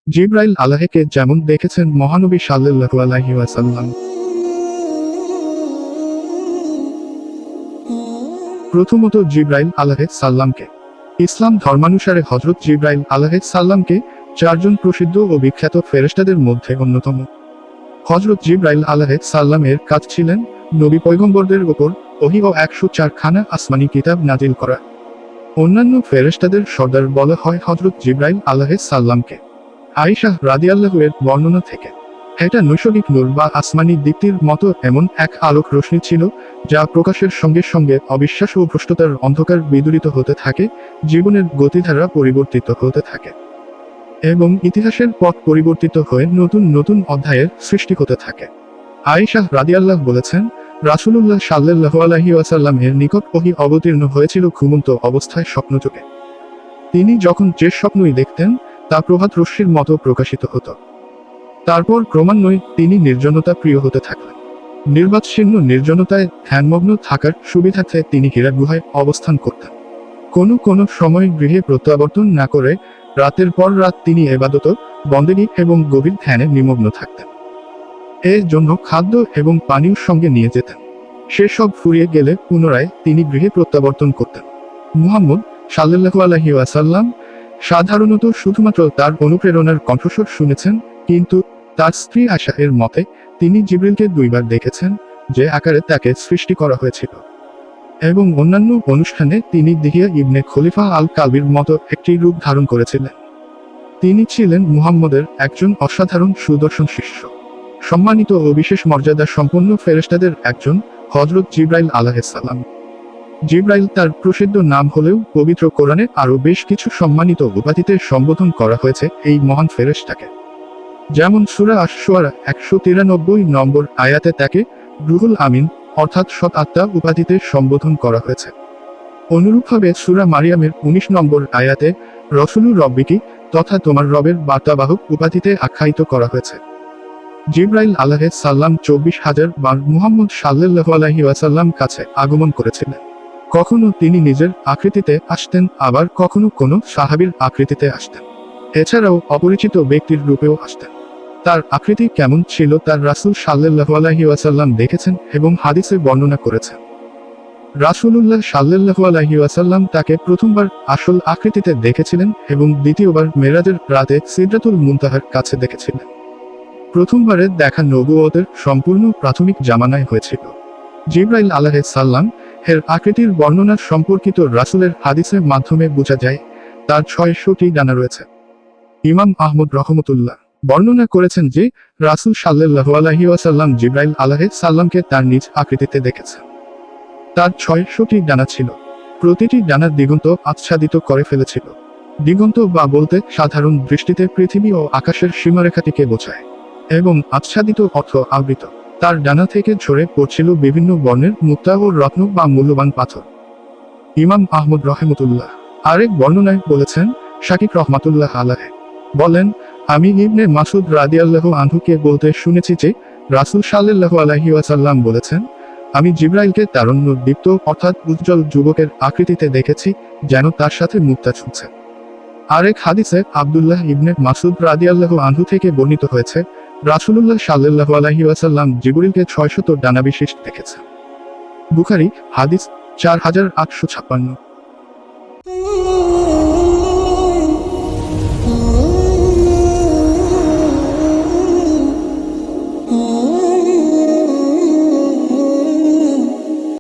জিবরাইল আলাহিকে যেমন দেখেছেন মহানবী সাল্লাল্লাহু আলাইহি ওয়াসাল্লাম। প্রথমত জিবরাইল আলাইহিস সাল্লামকে। ইসলাম ধর্মানুসারে হযরত জিবরাইল আলাইহিস সাল্লামকে চারজন প্রসিদ্ধ ও বিখ্যাত ফেরেশতাদের মধ্যে অন্যতম। হযরত জিবরাইল আলাইহিস সাল্লামের কাজ ছিলেন নবী পয়গম্বরদের উপর ওহী ও 104 খানা আসমানি কিতাব নাজিল করা। অন্যান্য ফেরেশতাদের সর্দার বলা হয় হযরত জিবরাইল আলাইহিস সাল্লামকে। আয়েশা রাদিয়াল্লাহু এর বর্ণনা থেকে, এটা নৈসর্গিক নূর বা আসমানি দীপ্তির মতো এমন এক আলোক রশ্মি ছিল যা প্রকাশের সঙ্গে সঙ্গে অবিশ্বাস ও ভ্রষ্টতার অন্ধকার বিদূরিত হতে থাকে, জীবনের গতিধারা পরিবর্তিত হতে থাকে এবং ইতিহাসের পথ পরিবর্তিত হয়ে নতুন নতুন অধ্যায়ের সৃষ্টি হতে থাকে। আয়েশা রাদিয়াল্লাহু বলেছেন, রাসূলুল্লাহ সাল্লাল্লাহু আলাইহি ওয়াসাল্লাম এর নিকট ওহী অবতীর্ণ হয়েছিল ঘুমন্ত অবস্থায় স্বপ্নযোগে। তিনি যখন যে স্বপ্নই দেখতেন তা প্রভাত রশ্মির মতো প্রকাশিত হতো। তারপর ক্রমান্বয়ে তিনি নির্জনতা প্রিয় হতে থাকলেন। নির্বাচ্ছিন্ন নির্জনতায় ধ্যানমগ্ন থাকার সুবিধার্থে তিনি হীরা গুহায় অবস্থান করতেন। কোনো সময় গৃহে প্রত্যাবর্তন না করে রাতের পর রাত তিনি ইবাদত, বন্দেগী এবং গভীর ধ্যানে নিমগ্ন থাকতেন। এর জন্য খাদ্য এবং পানীয় সঙ্গে নিয়ে যেতেন। সেসব ফুরিয়ে গেলে পুনরায় তিনি গৃহে প্রত্যাবর্তন করতেন। মুহাম্মদ সাল্লাল্লাহু আলাইহি ওয়াসাল্লাম সাধারণত শুধুমাত্র তার অনুপ্রেরণার কণ্ঠস্বর শুনেছেন, কিন্তু তার স্ত্রী আয়েশা এর মতে তিনি জিবরিলকে 2 বার দেখেছেন, যে আকারে তাকে সৃষ্টি করা হয়েছিল। এবং অন্যান্য অনুষ্ঠানে তিনি দিহিয়া ইবনে খলিফা আল কালবির মতো একটি রূপ ধারণ করেছিলেন। তিনি ছিলেন মুহাম্মদের একজন অসাধারণ সুদর্শন শিষ্য। সম্মানিত ও বিশেষ মর্যাদা সম্পন্ন ফেরেশতাদের একজন হযরত জিবরাইল আলাইহিস সালাম। জিবরাইল তার প্রসিদ্ধ নাম হলেও পবিত্র কোরআনে আরও বেশ কিছু সম্মানিত উপাধিতে সম্বোধন করা হয়েছে এই মহান ফেরেশতাকে। যেমন সূরা আশ-শুআরা 193 নম্বর আয়াতে তাকে রুহুল আমিন অর্থাৎ সৎ আত্মা উপাধিতে সম্বোধন করা হয়েছে। অনুরূপভাবে সূরা মারিয়ামের 19 নম্বর আয়াতে রসুলুর রব্বিকি তথা তোমার রবের বার্তাবাহক উপাধিতে আখ্যায়িত করা হয়েছে। জিবরাইল আলাইহিস সাল্লাম 24,000 বার মুহাম্মদ সাল্লাল্লাহু আলাইহি ওয়াসাল্লাম কাছে আগমন করেছিলেন। কখনো তিনি নিজের আকৃতিতে আসতেন, আবার কখনো কোনো সাহাবীর আকৃতিতে আসতেন। এছাড়াও অপরিচিত ব্যক্তির রূপেও আসতেন। তার আকৃতি কেমন ছিল তার রাসূল সাল্লাল্লাহু আলাইহি ওয়াসাল্লাম দেখেছেন এবং হাদিসে বর্ণনা করেছেন। রাসূলুল্লাহ সাল্লাল্লাহু আলাইহি ওয়াসাল্লাম তাকে প্রথমবার আসল আকৃতিতে দেখেছিলেন এবং দ্বিতীয়বার মেরাজের রাতে সিদরাতুল মুনতাহার কাছে দেখেছিলেন। প্রথমবারের দেখা নবুয়তের সম্পূর্ণ প্রাথমিক জামানায় হয়েছিল। জিবরাইল আলাইহিস সালাম এর আকৃতির বর্ণনা সম্পর্কিত রাসূলের হাদিসের মাধ্যমে বোঝা যায় তার 600টি ডানা রয়েছে। ইমাম আহমদ রহমতুল্লাহ বর্ণনা করেছেন যে রাসূল সাল্লাল্লাহু আলাইহি ওয়াসাল্লাম জিবরাইল আলাইহিস সালামকে তার নিজ আকৃতিতে দেখেছেন। তার 600টি ডানা ছিল। প্রতিটি ডানার দিগন্ত আচ্ছাদিত করে ফেলেছিল। দিগন্ত বা বলতে সাধারণ দৃষ্টিতে পৃথিবী ও আকাশের সীমারেখাটিকে বোঝায় এবং আচ্ছাদিত অর্থ আবৃত। তার ডানা থেকে ঝরে পড়ছিল বিভিন্ন বর্ণের মুক্তা ও রত্ন বা মূল্যবান পাথর। ইমাম আহমদ রহমতুল্লাহ আরেক বর্ণনায় বলেছেন, শাকিক রহমাতুল্লাহ আলাইহি বলেন, আমি ইবনে মাসুদ রাদিয়াল্লাহু আনহুকে বলতে শুনেছি যে রাসূল সাল্লাল্লাহু আলাইহি ওয়াসাল্লাম বলেছেন, আমি জিবরাইলকে তারুণ্য দীপ্ত অর্থাৎ উজ্জ্বল যুবকের আকৃতিতে দেখেছি, যেন তার সাথে মুক্তা ছুঁচ্ছে। আরেক হাদিসে আব্দুল্লাহ ইবনে মাসুদ রাদিয়াল্লাহু আনহু থেকে বর্ণিত হয়েছে, রাসূলুল্লাহ সাল্লাল্লাহু আলাইহি ওয়াসাল্লাম জিবরিলকে 600 ডানা বিশিষ্ট দেখেছেন। বুখারী হাদিস 4856। Oh